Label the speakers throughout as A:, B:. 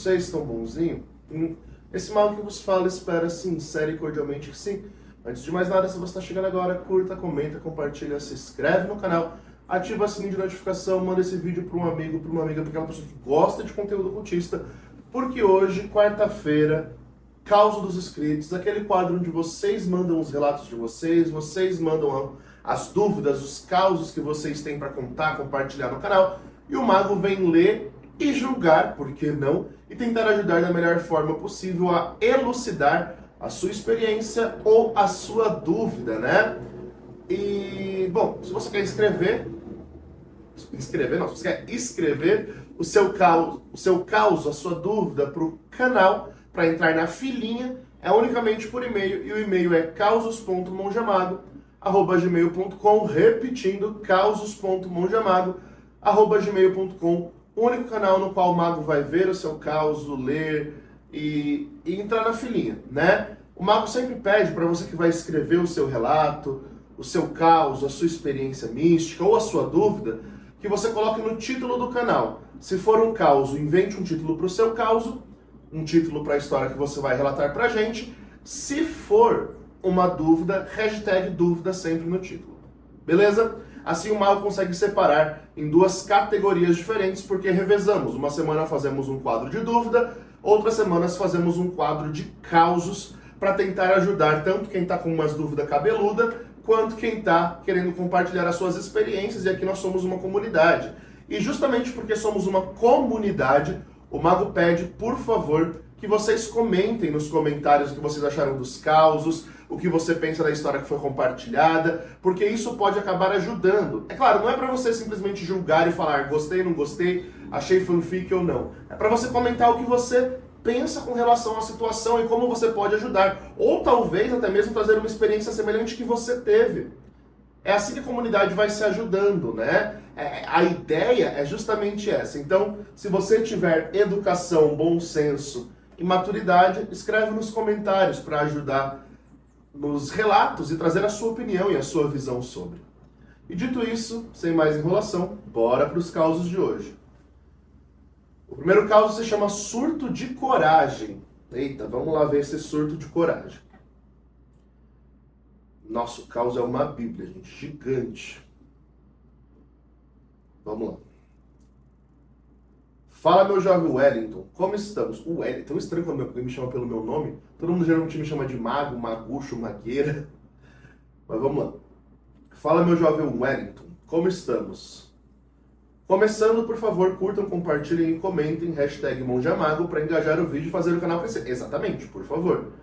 A: Vocês estão bonzinho? Esse mago que vos fala espera sincero e cordialmente que sim. Antes de mais nada, se você está chegando agora, curta, comenta, compartilha, se inscreve no canal, ativa o sininho de notificação, manda esse vídeo para um amigo, para uma amiga, para aquela pessoa que gosta de conteúdo ocultista, porque hoje, quarta-feira, Causo dos Inscritos, aquele quadro onde vocês mandam os relatos de vocês mandam as dúvidas, os causos que vocês têm para contar, compartilhar no canal, e o mago vem ler e julgar, por que não, e tentar ajudar da melhor forma possível a elucidar a sua experiência ou a sua dúvida, né? E, bom, se você quer se você quer escrever o seu caos, a sua dúvida para o canal, para entrar na filinha, é unicamente por e-mail, e o e-mail é causos.monjamago@gmail.com, repetindo, causos.monjamago@gmail.com, o único canal no qual o mago vai ver o seu caos, ler e entrar na filinha, né? O mago sempre pede para você que vai escrever o seu relato, o seu caos, a sua experiência mística ou a sua dúvida, que você coloque no título do canal. Se for um caos, invente um título para o seu caos, um título para a história que você vai relatar pra gente. Se for uma dúvida, hashtag dúvida sempre no título. Beleza? Assim o mago consegue separar em duas categorias diferentes, porque revezamos. Uma semana fazemos um quadro de dúvida, outras semanas fazemos um quadro de causos, para tentar ajudar tanto quem está com umas dúvidas cabeluda, quanto quem está querendo compartilhar as suas experiências, e aqui nós somos uma comunidade. E justamente porque somos uma comunidade, o mago pede, por favor, que vocês comentem nos comentários o que vocês acharam dos causos, o que você pensa da história que foi compartilhada, porque isso pode acabar ajudando. É claro, não é para você simplesmente julgar e falar gostei, não gostei, achei fanfic ou não. É para você comentar o que você pensa com relação à situação e como você pode ajudar. Ou talvez até mesmo trazer uma experiência semelhante que você teve. É assim que a comunidade vai se ajudando, né? A ideia é justamente essa. Então, se você tiver educação, bom senso e maturidade, escreve nos comentários para ajudar nos relatos e trazer a sua opinião e a sua visão sobre. E dito isso, sem mais enrolação, bora para os causos de hoje. O primeiro caso se chama surto de coragem. Eita, vamos lá ver esse surto de coragem. Nossa, o caos é uma bíblia, gente, gigante. Vamos lá. Fala, meu jovem Wellington, como estamos? O Wellington, estranho quando alguém me chama pelo meu nome. Todo mundo geralmente me chama de mago, magucho, magueira. Mas vamos lá. Fala, meu jovem Wellington, como estamos? Começando, por favor, curtam, compartilhem e comentem, hashtag monjamago, para engajar o vídeo e fazer o canal crescer. Exatamente, por favor.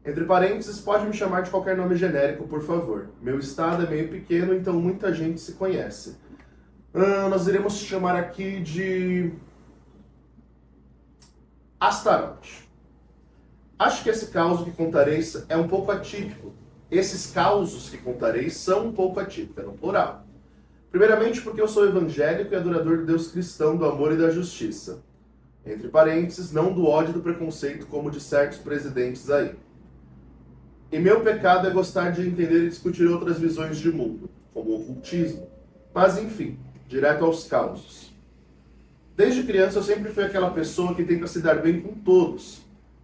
A: Entre parênteses, pode me chamar de qualquer nome genérico, por favor. Meu estado é meio pequeno, então muita gente se conhece. Nós iremos chamar aqui de Astaroth. Acho que esse caos que contarei é um pouco atípico. Esses causos que contarei são um pouco atípicos, no plural. Primeiramente porque eu sou evangélico e adorador de Deus cristão, do amor e da justiça. Entre parênteses, não do ódio e do preconceito como de certos presidentes aí. E meu pecado é gostar de entender e discutir outras visões de mundo, como o ocultismo. Mas enfim, direto aos causos. Desde criança eu sempre fui aquela pessoa que tenta se dar bem com todos.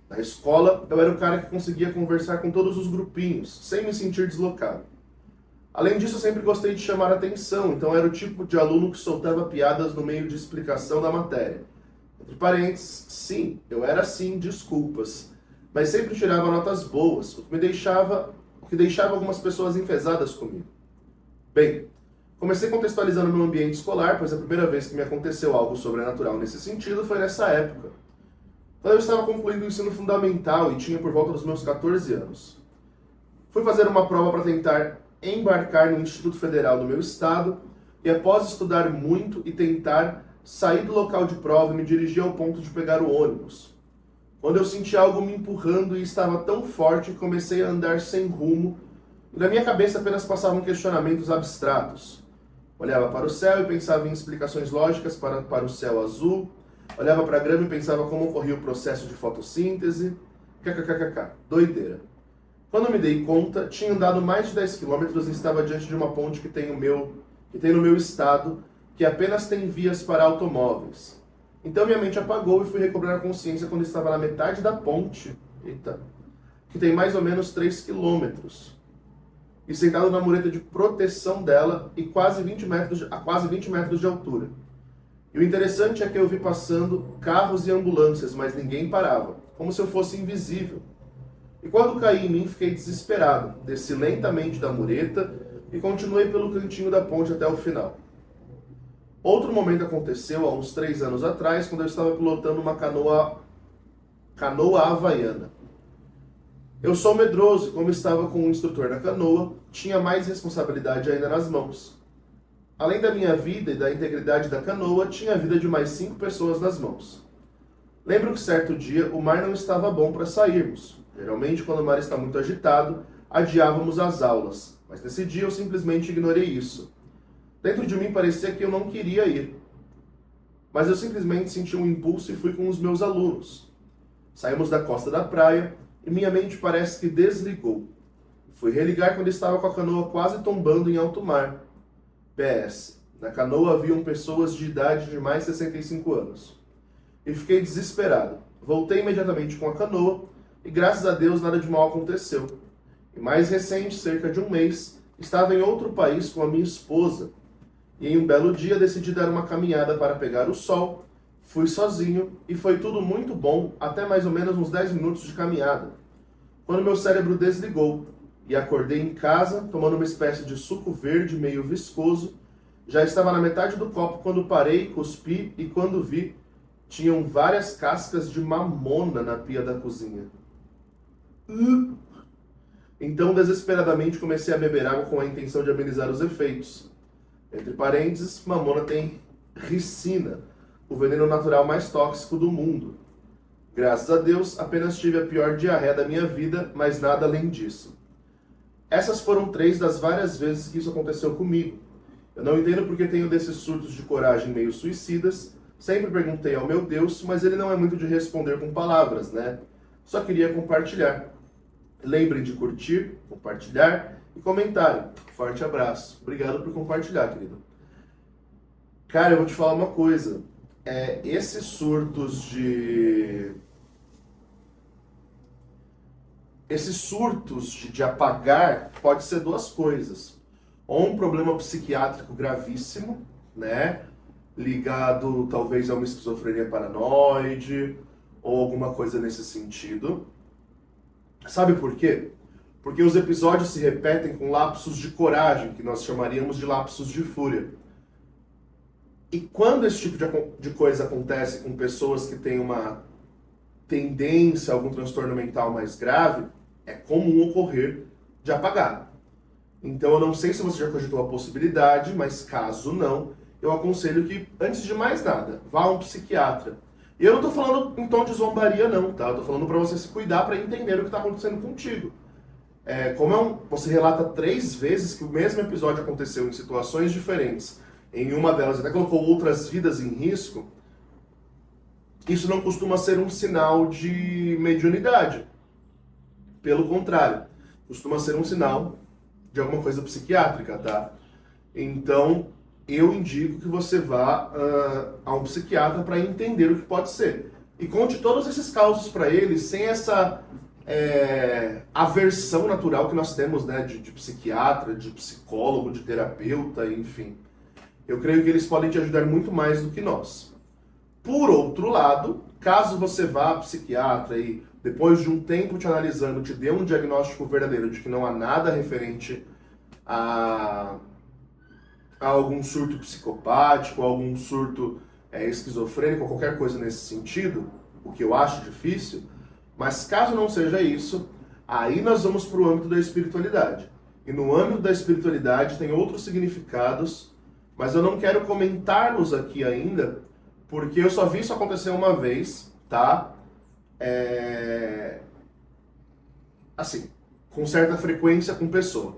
A: Na escola, eu era o cara que conseguia conversar com todos os grupinhos, sem me sentir deslocado. Além disso, eu sempre gostei de chamar atenção, então era o tipo de aluno que soltava piadas no meio de explicação da matéria. Entre parênteses, sim, eu era assim, desculpas. Mas sempre tirava notas boas, o que deixava algumas pessoas enfesadas comigo. Bem, comecei contextualizando meu ambiente escolar, pois a primeira vez que me aconteceu algo sobrenatural nesse sentido foi nessa época, quando eu estava concluindo o ensino fundamental e tinha por volta dos meus 14 anos. Fui fazer uma prova para tentar embarcar no Instituto Federal do meu estado e após estudar muito e tentar sair do local de prova e me dirigir ao ponto de pegar o ônibus, quando eu senti algo me empurrando e estava tão forte que comecei a andar sem rumo e na minha cabeça apenas passavam questionamentos abstratos. Olhava para o céu e pensava em explicações lógicas para o céu azul, olhava para a grama e pensava como ocorria o processo de fotossíntese, kkkk, doideira. Quando me dei conta, tinha andado mais de 10 quilômetros e estava diante de uma ponte que tem no meu estado, que apenas tem vias para automóveis. Então minha mente apagou e fui recobrar a consciência quando estava na metade da ponte, que tem mais ou menos 3 quilômetros, e sentado na mureta de proteção dela e a quase 20 metros de altura. E o interessante é que eu vi passando carros e ambulâncias, mas ninguém parava, como se eu fosse invisível. E quando caí em mim, fiquei desesperado, desci lentamente da mureta e continuei pelo cantinho da ponte até o final. Outro momento aconteceu há uns 3 anos atrás, quando eu estava pilotando uma canoa havaiana. Eu sou medroso e, como estava com o instrutor na canoa, tinha mais responsabilidade ainda nas mãos. Além da minha vida e da integridade da canoa, tinha a vida de mais 5 pessoas nas mãos. Lembro que certo dia o mar não estava bom para sairmos. Geralmente, quando o mar está muito agitado, adiávamos as aulas, mas nesse dia eu simplesmente ignorei isso. Dentro de mim parecia que eu não queria ir, mas eu simplesmente senti um impulso e fui com os meus alunos. Saímos da costa da praia e minha mente parece que desligou. Fui religar quando estava com a canoa quase tombando em alto mar. PS. Na canoa haviam pessoas de idade de mais de 65 anos. E fiquei desesperado. Voltei imediatamente com a canoa e graças a Deus nada de mal aconteceu. E mais recente, cerca de um mês, estava em outro país com a minha esposa. E em um belo dia decidi dar uma caminhada para pegar o sol. Fui sozinho e foi tudo muito bom até mais ou menos uns 10 minutos de caminhada. Quando meu cérebro desligou e acordei em casa, tomando uma espécie de suco verde meio viscoso, já estava na metade do copo quando parei, cuspi e quando vi, tinham várias cascas de mamona na pia da cozinha. Então, desesperadamente, comecei a beber água com a intenção de amenizar os efeitos. Entre parênteses, mamona tem ricina, o veneno natural mais tóxico do mundo. Graças a Deus, apenas tive a pior diarreia da minha vida, mas nada além disso. Essas foram 3 das várias vezes que isso aconteceu comigo. Eu não entendo porque tenho desses surtos de coragem meio suicidas. Sempre perguntei ao meu Deus, mas ele não é muito de responder com palavras, né? Só queria compartilhar. Lembrem de curtir, compartilhar e comentarem. Forte abraço. Obrigado por compartilhar, querido. Cara, eu vou te falar uma coisa. Esses surtos de apagar pode ser 2 coisas. Ou um problema psiquiátrico gravíssimo, né? Ligado talvez a uma esquizofrenia paranoide, ou alguma coisa nesse sentido. Sabe por quê? Porque os episódios se repetem com lapsos de coragem, que nós chamaríamos de lapsos de fúria. E quando esse tipo de coisa acontece com pessoas que têm uma tendência a algum transtorno mental mais grave, é comum ocorrer de apagar. Então eu não sei se você já cogitou a possibilidade, mas caso não, eu aconselho que, antes de mais nada, vá a um psiquiatra. E eu não estou falando em tom de zombaria não, tá? Eu estou falando para você se cuidar para entender o que está acontecendo contigo. Você relata 3 vezes que o mesmo episódio aconteceu em situações diferentes, em uma delas até colocou outras vidas em risco, isso não costuma ser um sinal de mediunidade. Pelo contrário, costuma ser um sinal de alguma coisa psiquiátrica, tá? Então, eu indico que você vá a um psiquiatra para entender o que pode ser. E conte todos esses causos para ele, sem essa aversão natural que nós temos, né, de psiquiatra, de psicólogo, de terapeuta, enfim. Eu creio que eles podem te ajudar muito mais do que nós. Por outro lado, caso você vá a psiquiatra e depois de um tempo te analisando, te dê um diagnóstico verdadeiro de que não há nada referente a algum surto psicopático, a algum surto esquizofrênico, ou qualquer coisa nesse sentido, o que eu acho difícil, mas caso não seja isso, aí nós vamos para o âmbito da espiritualidade. E no âmbito da espiritualidade tem outros significados, mas eu não quero comentá-los aqui ainda, porque eu só vi isso acontecer uma vez, tá? Assim, com certa frequência com pessoa.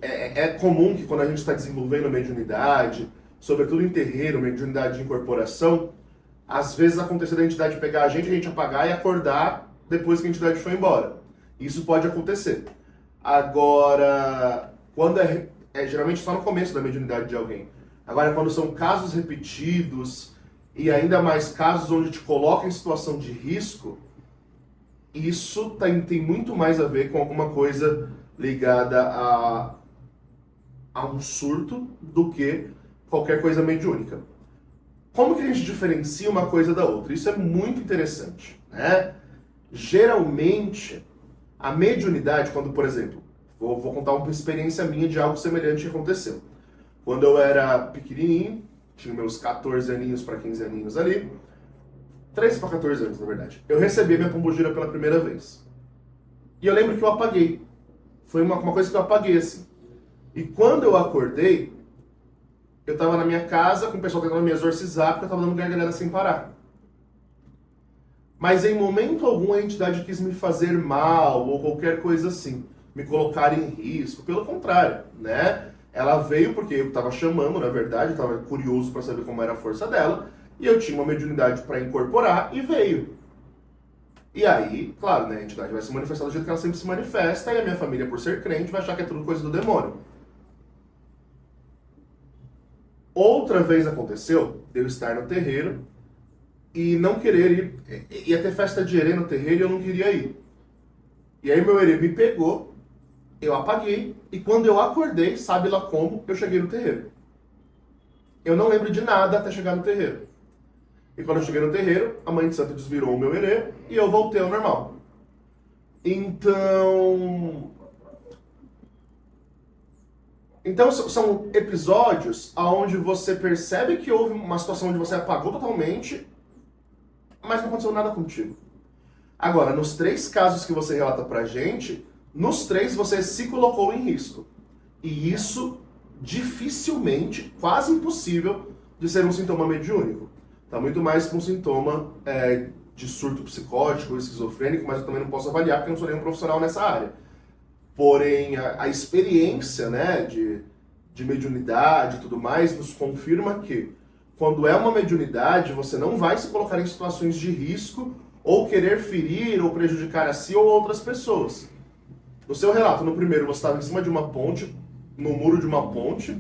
A: É comum que quando a gente está desenvolvendo mediunidade, sobretudo em terreiro, mediunidade de incorporação, às vezes acontecer da entidade pegar a gente apagar e acordar depois que a entidade foi embora. Isso pode acontecer. Agora, quando geralmente só no começo da mediunidade de alguém. Agora, quando são casos repetidos e ainda mais casos onde te coloca em situação de risco, isso tem muito mais a ver com alguma coisa ligada a um surto do que qualquer coisa mediúnica. Como que a gente diferencia uma coisa da outra? Isso é muito interessante, né? Geralmente, a mediunidade, quando, por exemplo, vou contar uma experiência minha de algo semelhante que aconteceu. Quando eu era pequenininho, tinha meus 14 aninhos para 15 aninhos ali, 13 para 14 anos, na verdade, eu recebi a minha pombogira pela primeira vez. E eu lembro que eu apaguei. Foi uma coisa que eu apaguei, assim. E quando eu acordei, eu tava na minha casa, com o pessoal tentando me exorcizar, porque eu tava dando gargalhada sem parar. Mas em momento algum a entidade quis me fazer mal, ou qualquer coisa assim, me colocar em risco. Pelo contrário, né? Ela veio porque eu tava chamando, na verdade, eu tava curioso para saber como era a força dela, e eu tinha uma mediunidade para incorporar, e veio. E aí, claro, né, a entidade vai se manifestar do jeito que ela sempre se manifesta, e a minha família, por ser crente, vai achar que é tudo coisa do demônio. Outra vez aconteceu de eu estar no terreiro e não querer ir. Ia ter festa de herê no terreiro e eu não queria ir. E aí meu herê me pegou, eu apaguei, e quando eu acordei, sabe lá como, eu cheguei no terreiro. Eu não lembro de nada até chegar no terreiro. E quando eu cheguei no terreiro, a mãe de santo desvirou o meu herê e eu voltei ao normal. Então são episódios onde você percebe que houve uma situação onde você apagou totalmente, mas não aconteceu nada contigo. Agora, nos 3 casos que você relata pra gente, nos 3 você se colocou em risco. E isso dificilmente, quase impossível, de ser um sintoma mediúnico. Tá muito mais que um sintoma de surto psicótico, esquizofrênico, mas eu também não posso avaliar porque eu não sou nenhum profissional nessa área. Porém, a experiência, né, de mediunidade e tudo mais nos confirma que quando é uma mediunidade, você não vai se colocar em situações de risco ou querer ferir ou prejudicar a si ou outras pessoas. No seu relato, no primeiro, você estava em cima de uma ponte, no muro de uma ponte,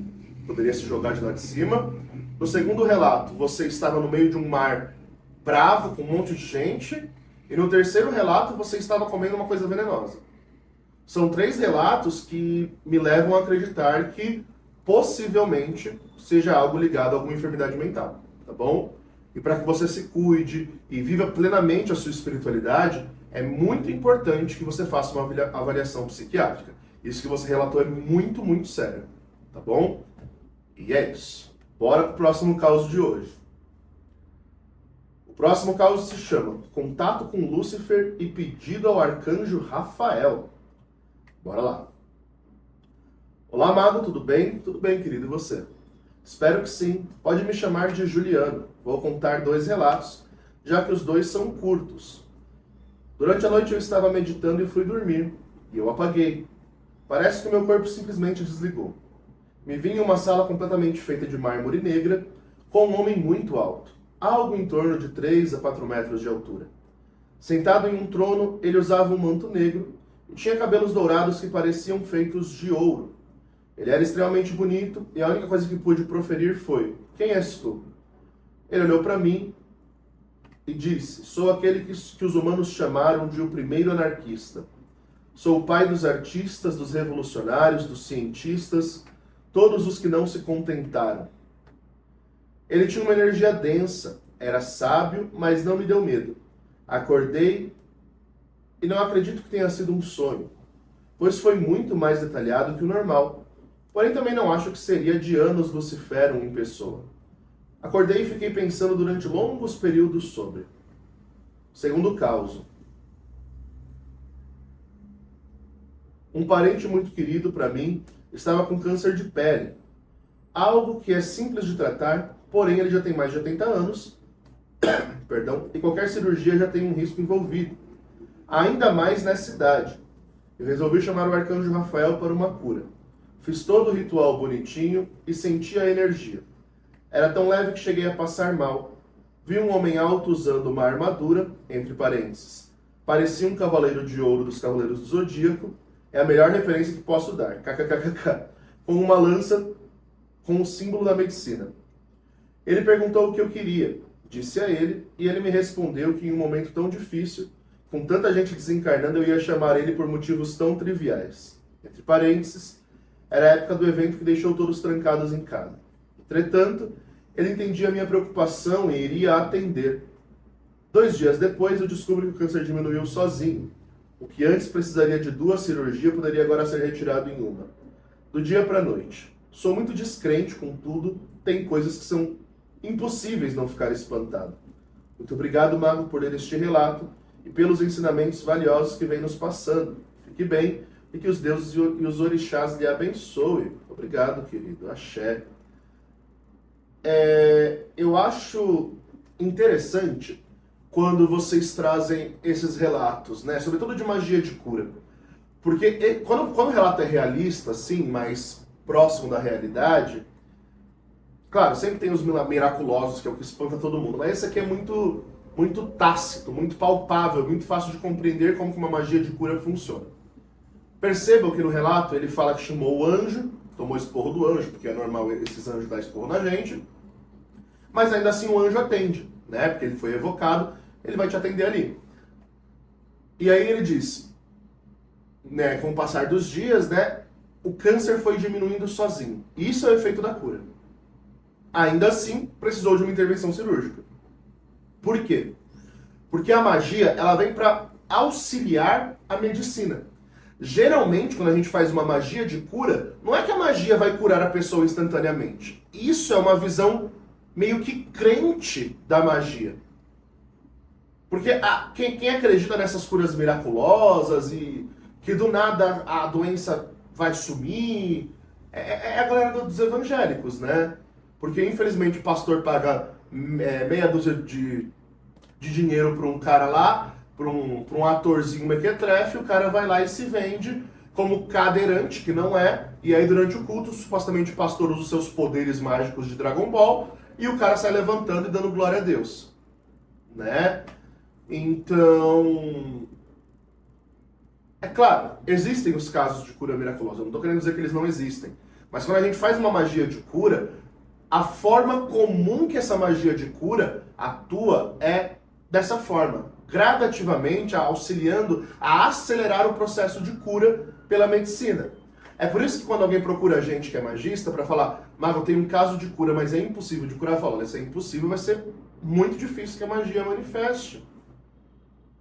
A: poderia se jogar de lá de cima. No segundo relato, você estava no meio de um mar bravo, com um monte de gente. E no terceiro relato, você estava comendo uma coisa venenosa. São 3 relatos que me levam a acreditar que possivelmente seja algo ligado a alguma enfermidade mental, tá bom? E para que você se cuide e viva plenamente a sua espiritualidade, é muito importante que você faça uma avaliação psiquiátrica. Isso que você relatou é muito, muito sério, tá bom? E é isso. Bora pro próximo caso de hoje. O próximo caso se chama Contato com Lúcifer e Pedido ao Arcanjo Rafael. Bora lá. Olá, Mago, tudo bem? Tudo bem, querido, e você? Espero que sim. Pode me chamar de Juliano. Vou contar 2 relatos, já que os 2 são curtos. Durante a noite eu estava meditando e fui dormir, e eu apaguei. Parece que meu corpo simplesmente desligou. Me vi em uma sala completamente feita de mármore negra, com um homem muito alto, algo em torno de 3 a 4 metros de altura. Sentado em um trono, ele usava um manto negro e tinha cabelos dourados que pareciam feitos de ouro. Ele era extremamente bonito e a única coisa que pude proferir foi: "Quem és tu?" Ele olhou para mim e disse: "Sou aquele que os humanos chamaram de o primeiro anarquista. Sou o pai dos artistas, dos revolucionários, dos cientistas, todos os que não se contentaram." Ele tinha uma energia densa, era sábio, mas não me deu medo. Acordei e não acredito que tenha sido um sonho, pois foi muito mais detalhado que o normal. Porém, também não acho que seria de anos Luciferum em pessoa. Acordei e fiquei pensando durante longos períodos sobre. Segundo caso. Um parente muito querido para mim estava com câncer de pele. Algo que é simples de tratar, porém ele já tem mais de 80 anos, perdão, e qualquer cirurgia já tem um risco envolvido. Ainda mais nessa idade. Eu resolvi chamar o Arcanjo Rafael para uma cura. Fiz todo o ritual bonitinho e senti a energia. Era tão leve que cheguei a passar mal. Vi um homem alto usando uma armadura, entre parênteses. Parecia um cavaleiro de ouro dos Cavaleiros do Zodíaco. É a melhor referência que posso dar. KKKKK. Com uma lança com o símbolo da medicina. Ele perguntou o que eu queria. Disse a ele, e ele me respondeu que em um momento tão difícil, com tanta gente desencarnando, eu ia chamar ele por motivos tão triviais. Entre parênteses, era a época do evento que deixou todos trancados em casa. Entretanto, ele entendia a minha preocupação e iria atender. 2 dias depois, eu descubro que o câncer diminuiu sozinho. O que antes precisaria de 2 cirurgias poderia agora ser retirado em uma. Do dia para a noite. Sou muito descrente, contudo, tem coisas que são impossíveis não ficar espantado. Muito obrigado, Mago, por ler este relato e pelos ensinamentos valiosos que vem nos passando. Fique bem e que os deuses e os orixás lhe abençoem. Obrigado, querido. Axé. Eu acho interessante quando vocês trazem esses relatos, né? Sobretudo de magia de cura. Porque quando o relato é realista, assim, mais próximo da realidade, claro, sempre tem os miraculosos, que é o que espanta todo mundo, mas esse aqui é muito, muito tácito, muito palpável, muito fácil de compreender como que uma magia de cura funciona. Percebam que no relato ele fala que chamou o anjo, tomou esporro do anjo, porque é normal esses anjos dar esporro na gente, mas ainda assim o anjo atende, né? Porque ele foi evocado, ele vai te atender ali. E aí ele diz, né, com o passar dos dias, né, o câncer foi diminuindo sozinho. Isso é o efeito da cura. Ainda assim, precisou de uma intervenção cirúrgica. Por quê? Porque a magia, ela vem para auxiliar a medicina. Geralmente, quando a gente faz uma magia de cura, não é que a magia vai curar a pessoa instantaneamente. Isso é uma visão meio que crente da magia. Porque quem acredita nessas curas miraculosas e que do nada a doença vai sumir, é a galera dos evangélicos, né? Porque infelizmente o pastor paga meia dúzia de dinheiro para um cara lá, para um atorzinho mequetrefe, o cara vai lá e se vende como cadeirante, que não é, e aí durante o culto, supostamente o pastor usa os seus poderes mágicos de Dragon Ball, e o cara sai levantando e dando glória a Deus, né? Então, é claro, existem os casos de cura miraculosa, eu não estou querendo dizer que eles não existem, mas quando a gente faz uma magia de cura, a forma comum que essa magia de cura atua é dessa forma, gradativamente auxiliando a acelerar o processo de cura pela medicina. É por isso que quando alguém procura a gente que é magista para falar, Mago, eu tenho um caso de cura, mas é impossível de curar, fala, olha, se é impossível, vai ser muito difícil que a magia manifeste.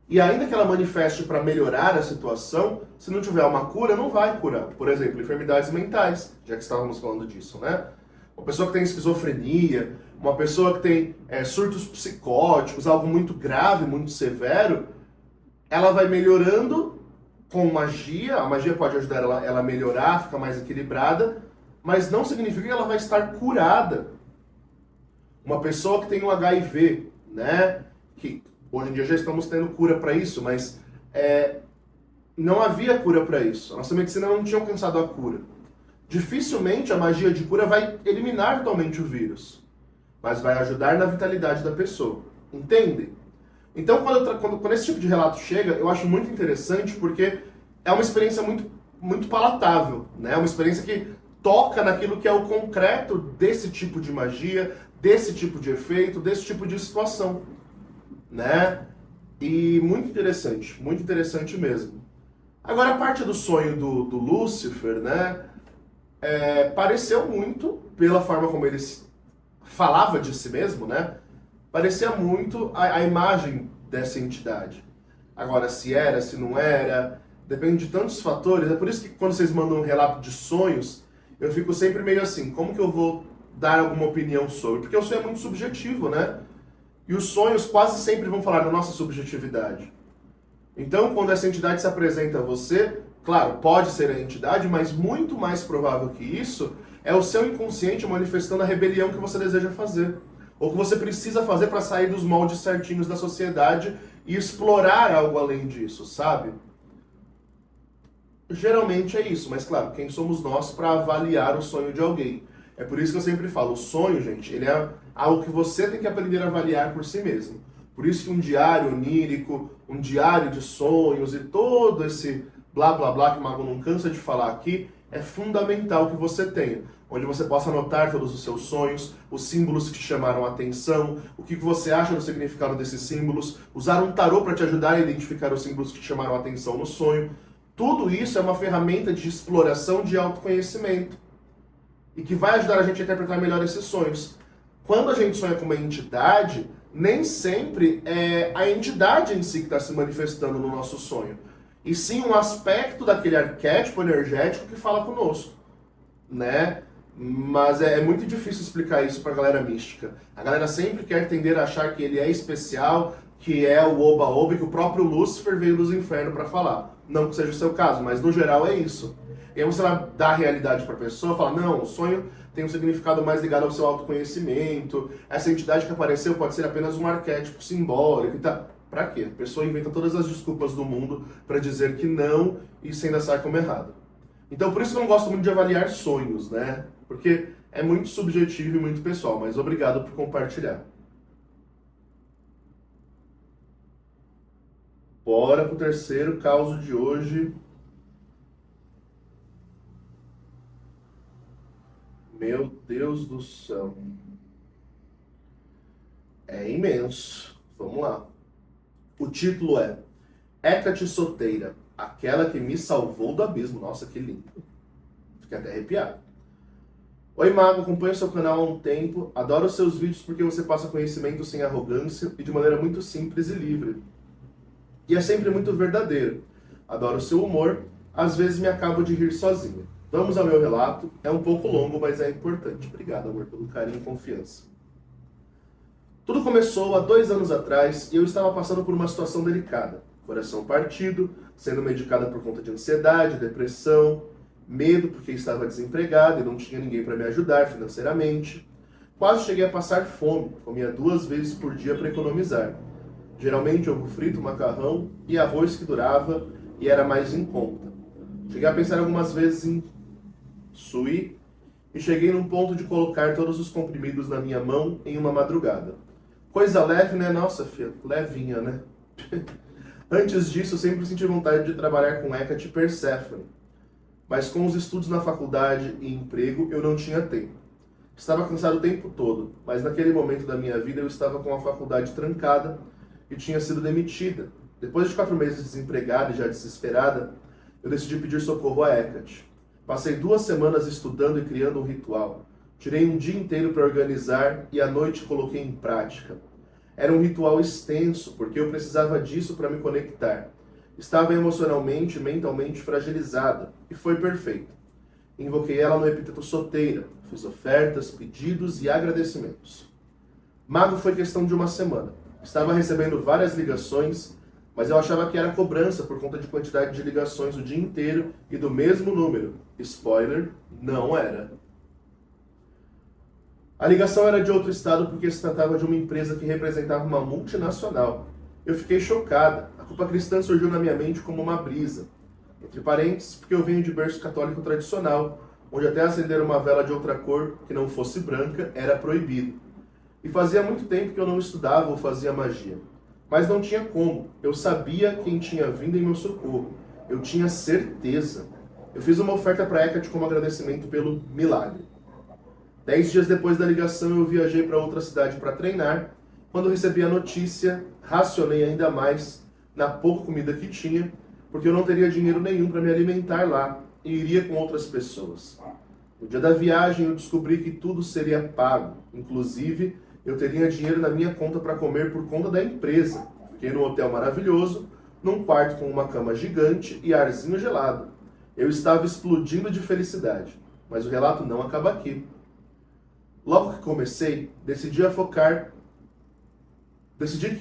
A: E ainda que ela manifeste para melhorar a situação, se não tiver uma cura, não vai curar. Por exemplo, enfermidades mentais, já que estávamos falando disso, né? Uma pessoa que tem esquizofrenia, uma pessoa que tem surtos psicóticos, algo muito grave, muito severo, ela vai melhorando com magia, a magia pode ajudar ela a melhorar, ficar mais equilibrada, mas não significa que ela vai estar curada. Uma pessoa que tem um HIV, né, que hoje em dia já estamos tendo cura para isso, mas não havia cura para isso. A nossa medicina não tinha alcançado a cura. Dificilmente a magia de cura vai eliminar totalmente o vírus, mas vai ajudar na vitalidade da pessoa. Entendem? Então, quando esse tipo de relato chega, eu acho muito interessante porque é uma experiência muito, muito palatável, né? É uma experiência que toca naquilo que é o concreto desse tipo de magia, desse tipo de efeito, desse tipo de situação, né? E muito interessante mesmo. Agora, a parte do sonho do Lúcifer, né? Pareceu muito, pela forma como ele falava de si mesmo, né? Parecia muito a imagem dessa entidade. Agora, se era, se não era, depende de tantos fatores. É por isso que quando vocês mandam um relato de sonhos, eu fico sempre meio assim, como que eu vou dar alguma opinião sobre? Porque o sonho é muito subjetivo, né? E os sonhos quase sempre vão falar da nossa subjetividade. Então, quando essa entidade se apresenta a você, claro, pode ser a entidade, mas muito mais provável que isso é o seu inconsciente manifestando a rebelião que você deseja fazer. Ou que você precisa fazer para sair dos moldes certinhos da sociedade e explorar algo além disso, sabe? Geralmente é isso, mas claro, quem somos nós para avaliar o sonho de alguém? É por isso que eu sempre falo, o sonho, gente, ele é algo que você tem que aprender a avaliar por si mesmo. Por isso que um diário onírico, um diário de sonhos e todo esse blá blá blá que o Mago não cansa de falar aqui, é fundamental que você tenha. onde você possa anotar todos os seus sonhos, os símbolos que te chamaram a atenção, o que você acha do significado desses símbolos, usar um tarô para te ajudar a identificar os símbolos que te chamaram a atenção no sonho. Tudo isso é uma ferramenta de exploração de autoconhecimento e que vai ajudar a gente a interpretar melhor esses sonhos. Quando a gente sonha com uma entidade, nem sempre é a entidade em si que está se manifestando no nosso sonho, e sim um aspecto daquele arquétipo energético que fala conosco, né? Mas é muito difícil explicar isso para a galera mística. A galera sempre quer tender a achar que ele é especial, que é o oba-oba, que o próprio Lúcifer veio dos infernos para falar. Não que seja o seu caso, mas no geral é isso. E aí você vai dar a realidade para a pessoa, falar, não, o sonho tem um significado mais ligado ao seu autoconhecimento, essa entidade que apareceu pode ser apenas um arquétipo simbólico e tal. Pra quê? A pessoa inventa todas as desculpas do mundo para dizer que não e se ainda sai como errado. Então por isso que eu não gosto muito de avaliar sonhos, né? Porque é muito subjetivo e muito pessoal, mas obrigado por compartilhar. Bora pro terceiro caos de hoje. Meu Deus do céu. É imenso. Vamos lá. O título é Hecate Soteira, aquela que me salvou do abismo. Nossa, que lindo. Fiquei até arrepiado. Oi, Mago, acompanho seu canal há um tempo. Adoro os seus vídeos porque você passa conhecimento sem arrogância e de maneira muito simples e livre. E é sempre muito verdadeiro. Adoro o seu humor. Às vezes me acabo de rir sozinho. Vamos ao meu relato. É um pouco longo, mas é importante. Obrigado, amor, pelo carinho e confiança. Tudo começou há 2 anos atrás e eu estava passando por uma situação delicada. Coração partido, sendo medicada por conta de ansiedade, depressão, medo porque estava desempregado e não tinha ninguém para me ajudar financeiramente. Quase cheguei a passar fome, comia 2 vezes por dia para economizar. Geralmente ovo frito, macarrão e arroz que durava e era mais em conta. Cheguei a pensar algumas vezes em suir e cheguei num ponto de colocar todos os comprimidos na minha mão em uma madrugada. Coisa leve, né? Nossa, filha, levinha, né? Antes disso, eu sempre senti vontade de trabalhar com Hecate e Perséfone. Mas com os estudos na faculdade e emprego, eu não tinha tempo. Estava cansado o tempo todo, mas naquele momento da minha vida eu estava com a faculdade trancada e tinha sido demitida. Depois de 4 meses desempregada e já desesperada, eu decidi pedir socorro a Hecate. Passei 2 semanas estudando e criando um ritual. Tirei um dia inteiro para organizar e à noite coloquei em prática. Era um ritual extenso, porque eu precisava disso para me conectar. Estava emocionalmente e mentalmente fragilizada, e foi perfeito. Invoquei ela no epíteto Soteira, fiz ofertas, pedidos e agradecimentos. Mago foi questão de 1 semana. Estava recebendo várias ligações, mas eu achava que era cobrança por conta de quantidade de ligações o dia inteiro e do mesmo número. Spoiler, não era. A ligação era de outro estado porque se tratava de uma empresa que representava uma multinacional. Eu fiquei chocada. A culpa cristã surgiu na minha mente como uma brisa. Entre parênteses, porque eu venho de berço católico tradicional, onde até acender uma vela de outra cor, que não fosse branca, era proibido. E fazia muito tempo que eu não estudava ou fazia magia. Mas não tinha como. Eu sabia quem tinha vindo em meu socorro. Eu tinha certeza. Eu fiz uma oferta para Hecate como agradecimento pelo milagre. 10 dias depois da ligação, eu viajei para outra cidade para treinar. Quando recebi a notícia, racionei ainda mais na pouca comida que tinha, porque eu não teria dinheiro nenhum para me alimentar lá e iria com outras pessoas. No dia da viagem, eu descobri que tudo seria pago. Inclusive, eu teria dinheiro na minha conta para comer por conta da empresa. Fiquei num hotel maravilhoso, num quarto com uma cama gigante e arzinho gelado. Eu estava explodindo de felicidade, mas o relato não acaba aqui. Logo que comecei, decidi que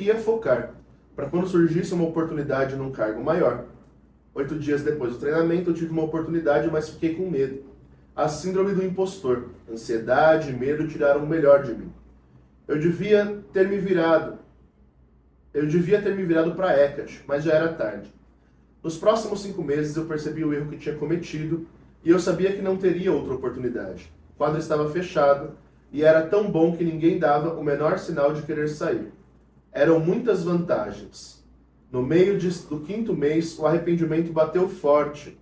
A: ia focar, para quando surgisse uma oportunidade num cargo maior. 8 dias depois do treinamento, eu tive uma oportunidade, mas fiquei com medo. A síndrome do impostor, ansiedade e medo tiraram o melhor de mim. Eu devia ter me virado para Hecate, mas já era tarde. Nos próximos 5 meses eu percebi o erro que tinha cometido e eu sabia que não teria outra oportunidade. O quadro estava fechado e era tão bom que ninguém dava o menor sinal de querer sair. Eram muitas vantagens. No meio do 5º mês, o arrependimento bateu forte.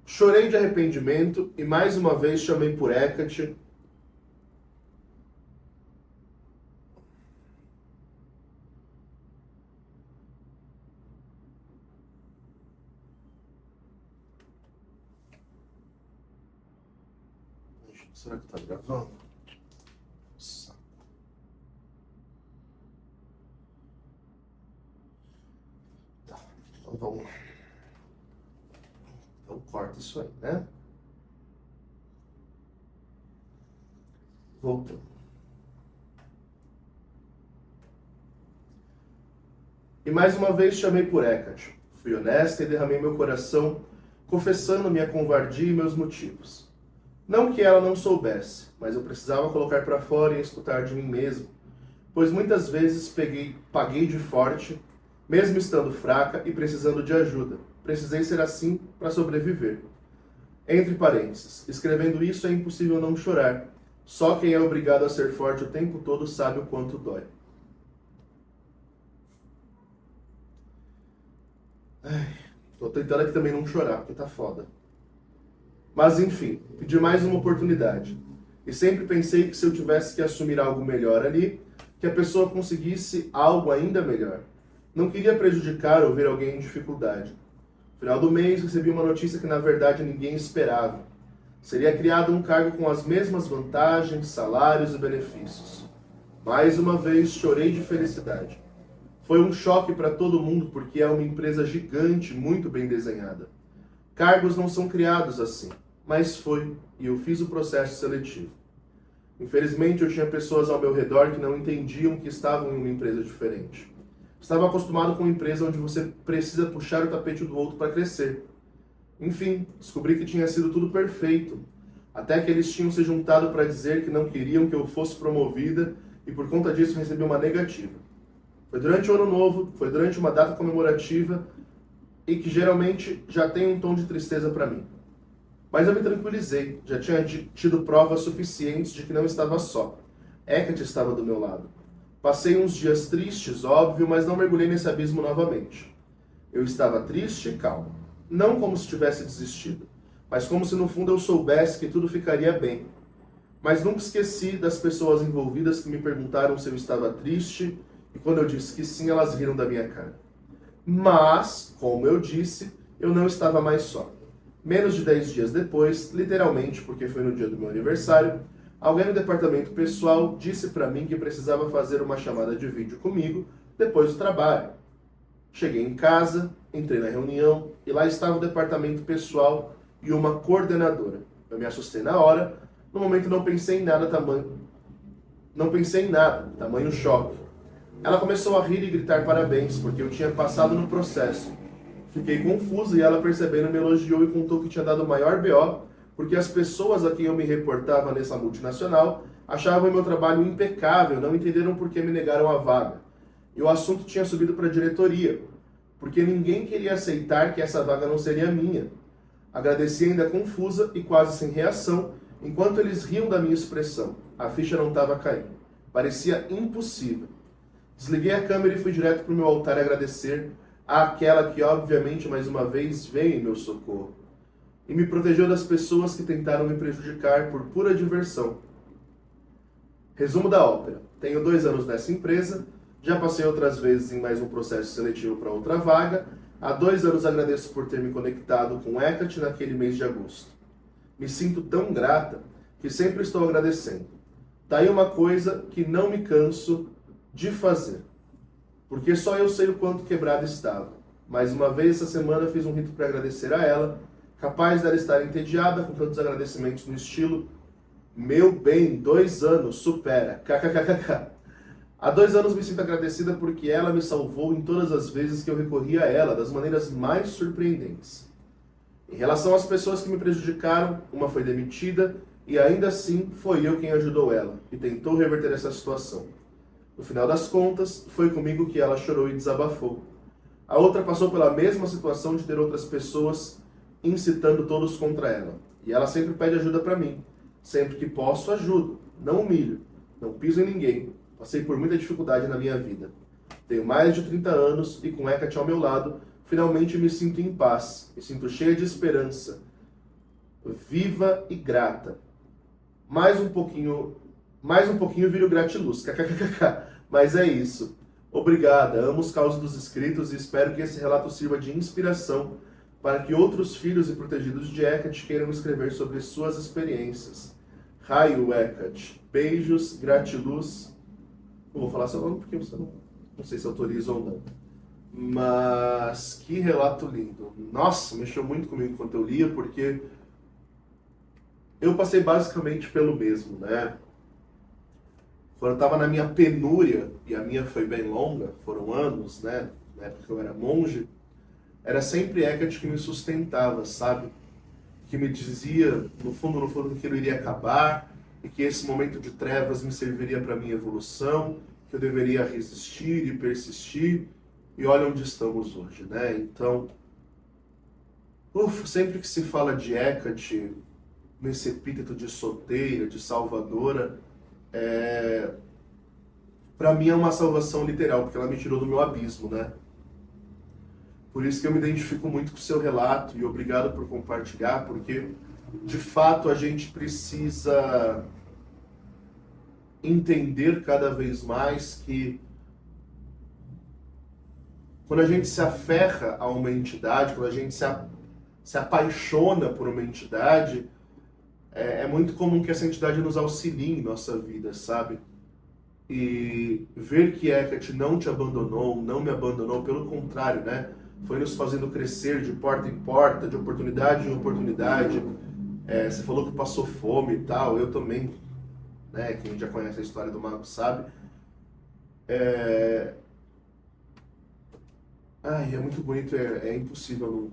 A: Chorei de arrependimento e mais uma vez chamei por Hecate. Será que tá gravando? Nossa. Tá, então vamos lá. Então corta isso aí, né? Voltando. E mais uma vez chamei por Hecate. Fui honesta e derramei meu coração, confessando minha covardia e meus motivos. Não que ela não soubesse, mas eu precisava colocar para fora e escutar de mim mesmo, pois muitas vezes paguei de forte, mesmo estando fraca e precisando de ajuda. Precisei ser assim para sobreviver. Entre parênteses, escrevendo isso é impossível não chorar. Só quem é obrigado a ser forte o tempo todo sabe o quanto dói. Tô tentando aqui também não chorar, porque tá foda. Mas enfim, pedi mais uma oportunidade. E sempre pensei que se eu tivesse que assumir algo melhor ali, que a pessoa conseguisse algo ainda melhor. Não queria prejudicar ou ver alguém em dificuldade. No final do mês, recebi uma notícia que na verdade ninguém esperava. Seria criado um cargo com as mesmas vantagens, salários e benefícios. Mais uma vez, chorei de felicidade. Foi um choque para todo mundo porque é uma empresa gigante, muito bem desenhada. Cargos não são criados assim, mas foi, e eu fiz o processo seletivo. Infelizmente, eu tinha pessoas ao meu redor que não entendiam que estavam em uma empresa diferente. Estava acostumado com uma empresa onde você precisa puxar o tapete do outro para crescer. Enfim, descobri que tinha sido tudo perfeito, até que eles tinham se juntado para dizer que não queriam que eu fosse promovida e por conta disso recebi uma negativa. Foi durante o Ano Novo, foi durante uma data comemorativa e que geralmente já tem um tom de tristeza para mim. Mas eu me tranquilizei, já tinha tido provas suficientes de que não estava só. Hecate estava do meu lado. Passei uns dias tristes, óbvio, mas não mergulhei nesse abismo novamente. Eu estava triste e calmo. Não como se tivesse desistido, mas como se no fundo eu soubesse que tudo ficaria bem. Mas nunca esqueci das pessoas envolvidas que me perguntaram se eu estava triste, e quando eu disse que sim, elas riram da minha cara. Mas, como eu disse, eu não estava mais só. Menos de 10 dias depois, literalmente porque foi no dia do meu aniversário, alguém no departamento pessoal disse para mim que precisava fazer uma chamada de vídeo comigo depois do trabalho. Cheguei em casa, entrei na reunião e lá estava o departamento pessoal e uma coordenadora. Eu me assustei na hora, no momento não pensei em nada, tamanho choque. Ela começou a rir e gritar parabéns, porque eu tinha passado no processo. Fiquei confuso e ela, percebendo, me elogiou e contou que tinha dado o maior BO, porque as pessoas a quem eu me reportava nessa multinacional achavam meu trabalho impecável, não entenderam por que me negaram a vaga. E o assunto tinha subido para a diretoria, porque ninguém queria aceitar que essa vaga não seria minha. Agradeci ainda confusa e quase sem reação, enquanto eles riam da minha expressão. A ficha não estava caindo. Parecia impossível. Desliguei a câmera e fui direto para o meu altar agradecer àquela que, obviamente, mais uma vez veio em meu socorro e me protegeu das pessoas que tentaram me prejudicar por pura diversão. Resumo da ópera. Tenho 2 anos nessa empresa, já passei outras vezes em mais um processo seletivo para outra vaga. Há 2 anos agradeço por ter me conectado com Hecate naquele mês de agosto. Me sinto tão grata que sempre estou agradecendo. Tá aí uma coisa que não me canso de fazer, porque só eu sei o quanto quebrada estava. Mais uma vez essa semana fiz um rito para agradecer a ela, capaz dela estar entediada com tantos agradecimentos no estilo: meu bem, 2 anos, supera, kkkk. Há 2 anos me sinto agradecida porque ela me salvou em todas as vezes que eu recorri a ela, das maneiras mais surpreendentes. Em relação às pessoas que me prejudicaram, uma foi demitida e ainda assim foi eu quem ajudou ela e tentou reverter essa situação. No final das contas, foi comigo que ela chorou e desabafou. A outra passou pela mesma situação de ter outras pessoas incitando todos contra ela. E ela sempre pede ajuda para mim. Sempre que posso, ajudo. Não humilho. Não piso em ninguém. Passei por muita dificuldade na minha vida. Tenho mais de 30 anos e com Hecate ao meu lado, finalmente me sinto em paz. Me sinto cheia de esperança. viva e grata. Mais um pouquinho vira o gratiluz. KKKK. Mas é isso. Obrigada, amo os causos dos inscritos e espero que esse relato sirva de inspiração para que outros filhos e protegidos de Hecate queiram escrever sobre suas experiências. Raio Hecate. Beijos, gratiluz. Não vou falar seu nome porque você não sei se autoriza ou não. Mas que relato lindo. Nossa, mexeu muito comigo enquanto eu lia, porque eu passei basicamente pelo mesmo, né? Quando eu estava na minha penúria, e a minha foi bem longa, foram anos, né? Na época que eu era monge, era sempre Hecate que me sustentava, sabe? Que me dizia, no fundo, que ele iria acabar, e que esse momento de trevas me serviria para a minha evolução, que eu deveria resistir e persistir, e olha onde estamos hoje, né? Então, sempre que se fala de Hecate, nesse epíteto de solteira, de salvadora, para mim é uma salvação literal, porque ela me tirou do meu abismo, né? Por isso que eu me identifico muito com o seu relato e obrigado por compartilhar, porque de fato a gente precisa entender cada vez mais que quando a gente se aferra a uma entidade, quando a gente se apaixona por uma entidade, é muito comum que essa entidade nos auxilie em nossa vida, sabe? E ver que Hecate não te abandonou, não me abandonou, pelo contrário, né? Foi nos fazendo crescer de porta em porta, de oportunidade em oportunidade. Você falou que passou fome e tal, eu também, né? Quem já conhece a história do mago sabe. É muito bonito, é impossível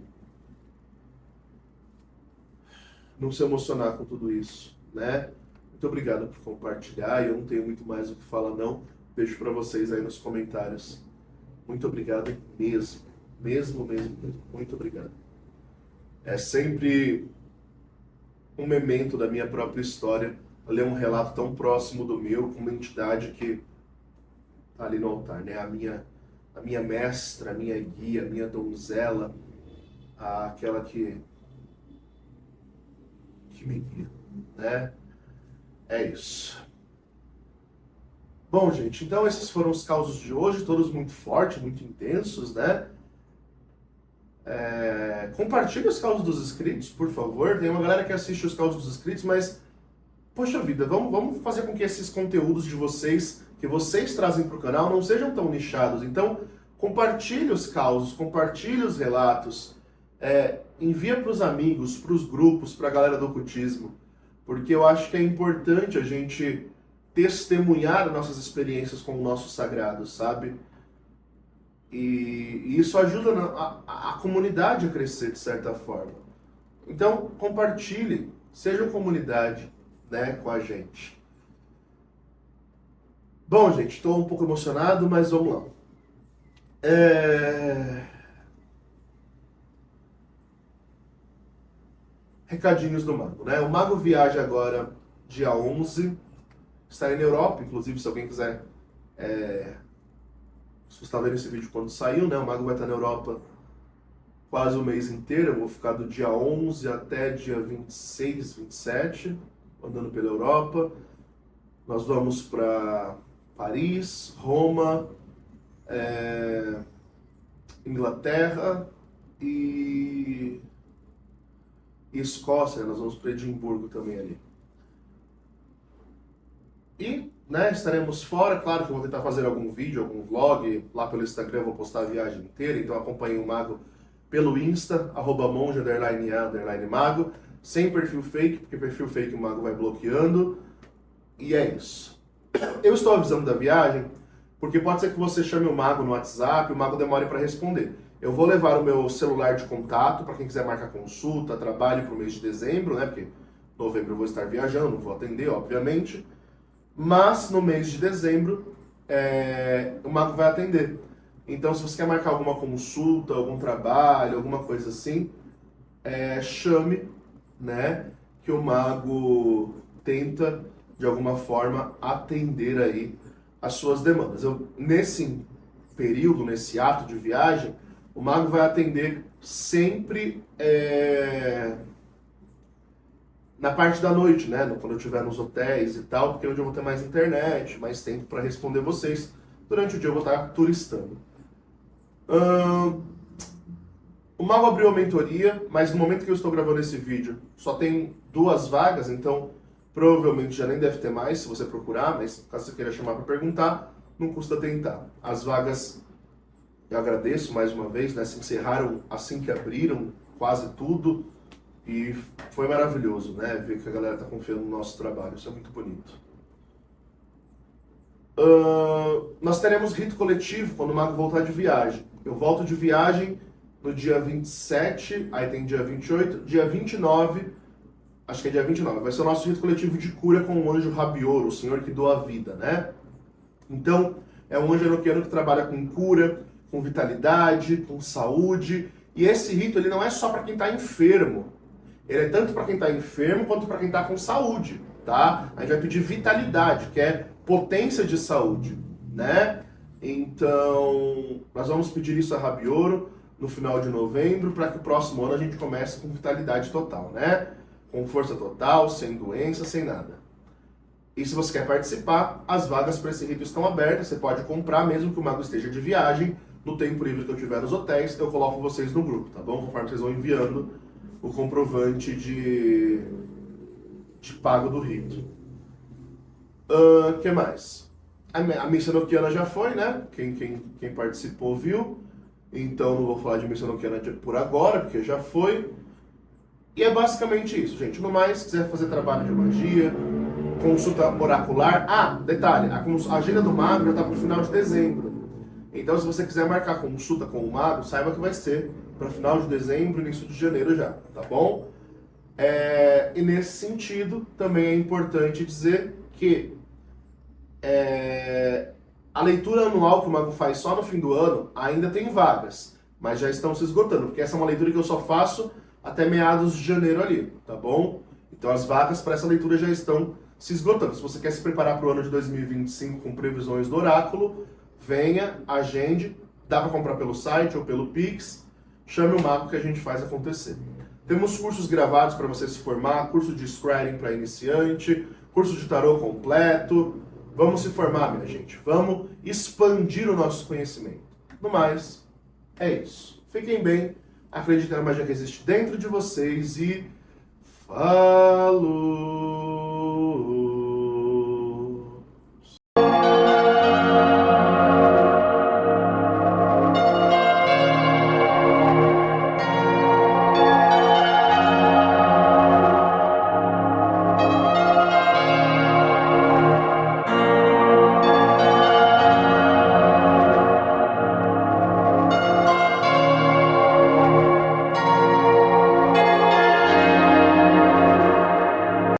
A: não se emocionar com tudo isso, né? Muito obrigado por compartilhar, eu não tenho muito mais o que falar não, deixo para vocês aí nos comentários. Muito obrigado mesmo, muito obrigado. É sempre um memento da minha própria história, ler um relato tão próximo do meu, com uma entidade que tá ali no altar, né? A minha mestra, a minha guia, a minha donzela, aquela que me guia, né? É isso. Bom, gente, então esses foram os causos de hoje, todos muito fortes, muito intensos, né? Compartilhe os causos dos inscritos, por favor. Tem uma galera que assiste os causos dos inscritos, mas, poxa vida, vamos fazer com que esses conteúdos de vocês, que vocês trazem para o canal, não sejam tão nichados. Então, compartilhe os causos, compartilhe os relatos, envia para os amigos, para os grupos, para a galera do ocultismo, porque eu acho que é importante a gente testemunhar nossas experiências com o nosso sagrado, sabe? E isso ajuda a comunidade a crescer de certa forma. Então, compartilhe, sejam comunidade, né, com a gente. Bom, gente, estou um pouco emocionado, mas vamos lá. Recadinhos do Mago, né? O Mago viaja agora dia 11, estarei na Europa, inclusive se alguém quiser... Se você está vendo esse vídeo quando saiu, né? O Mago vai estar na Europa quase o mês inteiro. Eu vou ficar do dia 11 até dia 26, 27, andando pela Europa. Nós vamos para Paris, Roma, Inglaterra e Escócia. Nós vamos para Edimburgo também ali. E, né, estaremos fora. Claro que eu vou tentar fazer algum vídeo, algum vlog. Lá pelo Instagram eu vou postar a viagem inteira. Então acompanhe o Mago pelo Insta, @monge_mago. Sem perfil fake, porque perfil fake o Mago vai bloqueando. E é isso. Eu estou avisando da viagem, porque pode ser que você chame o Mago no WhatsApp e o Mago demore para responder. Eu vou levar o meu celular de contato para quem quiser marcar consulta, trabalho para o mês de dezembro, né? Porque em novembro eu vou estar viajando, não vou atender, obviamente. Mas no mês de dezembro, o Mago vai atender. Então, se você quer marcar alguma consulta, algum trabalho, alguma coisa assim, chame, né? Que o Mago tenta, de alguma forma, atender aí as suas demandas. Nesse período, nesse ato de viagem, o Mago vai atender sempre na parte da noite, né? Quando eu estiver nos hotéis e tal, porque é onde eu vou ter mais internet, mais tempo para responder vocês. Durante o dia eu vou estar turistando. O Mago abriu a mentoria, mas no momento que eu estou gravando esse vídeo, só tem 2 vagas, então provavelmente já nem deve ter mais se você procurar, mas caso você queira chamar para perguntar, não custa tentar. As vagas, eu agradeço mais uma vez, né? Se encerraram assim que abriram, quase tudo, e foi maravilhoso, né? Ver que a galera está confiando no nosso trabalho, isso é muito bonito. Nós teremos rito coletivo quando o Mago voltar de viagem. Eu volto de viagem no dia 27, aí tem dia 28, dia 29, acho que é dia 29, vai ser o nosso rito coletivo de cura com o anjo Rabioro, o senhor que doa a vida, né? Então, é um anjo enoquiano que trabalha com cura, com vitalidade, com saúde, e esse rito ele não é só para quem está enfermo, ele é tanto para quem está enfermo quanto para quem está com saúde, tá? A gente vai pedir vitalidade, que é potência de saúde, né? Então, nós vamos pedir isso a Rabioro no final de novembro, para que o próximo ano a gente comece com vitalidade total, né? Com força total, sem doença, sem nada. E se você quer participar, as vagas para esse rito estão abertas, você pode comprar mesmo que o Mago esteja de viagem, no tempo livre que eu tiver nos hotéis, eu coloco vocês no grupo, tá bom? Conforme vocês vão enviando o comprovante de pago do rito. Que mais? A missa enoquiana já foi, né? Quem participou viu. Então não vou falar de missa enoquiana por agora, porque já foi. E é basicamente isso, gente. No mais, se quiser fazer trabalho de magia, consulta oracular. Ah, detalhe, a agenda do Mago já está para o final de dezembro. Então se você quiser marcar consulta com o Mago, saiba que vai ser para final de dezembro, início de janeiro já, tá bom? E nesse sentido, também é importante dizer que a leitura anual que o Mago faz só no fim do ano ainda tem vagas, mas já estão se esgotando, porque essa é uma leitura que eu só faço até meados de janeiro ali, tá bom? Então as vagas para essa leitura já estão se esgotando. Se você quer se preparar para o ano de 2025 com previsões do oráculo, venha, agende, dá para comprar pelo site ou pelo Pix, chame o Mago que a gente faz acontecer. Temos cursos gravados para você se formar, curso de Scrying para iniciante, curso de tarô completo. Vamos se formar, minha gente. Vamos expandir o nosso conhecimento. No mais, é isso. Fiquem bem, acreditem na magia que existe dentro de vocês e falou!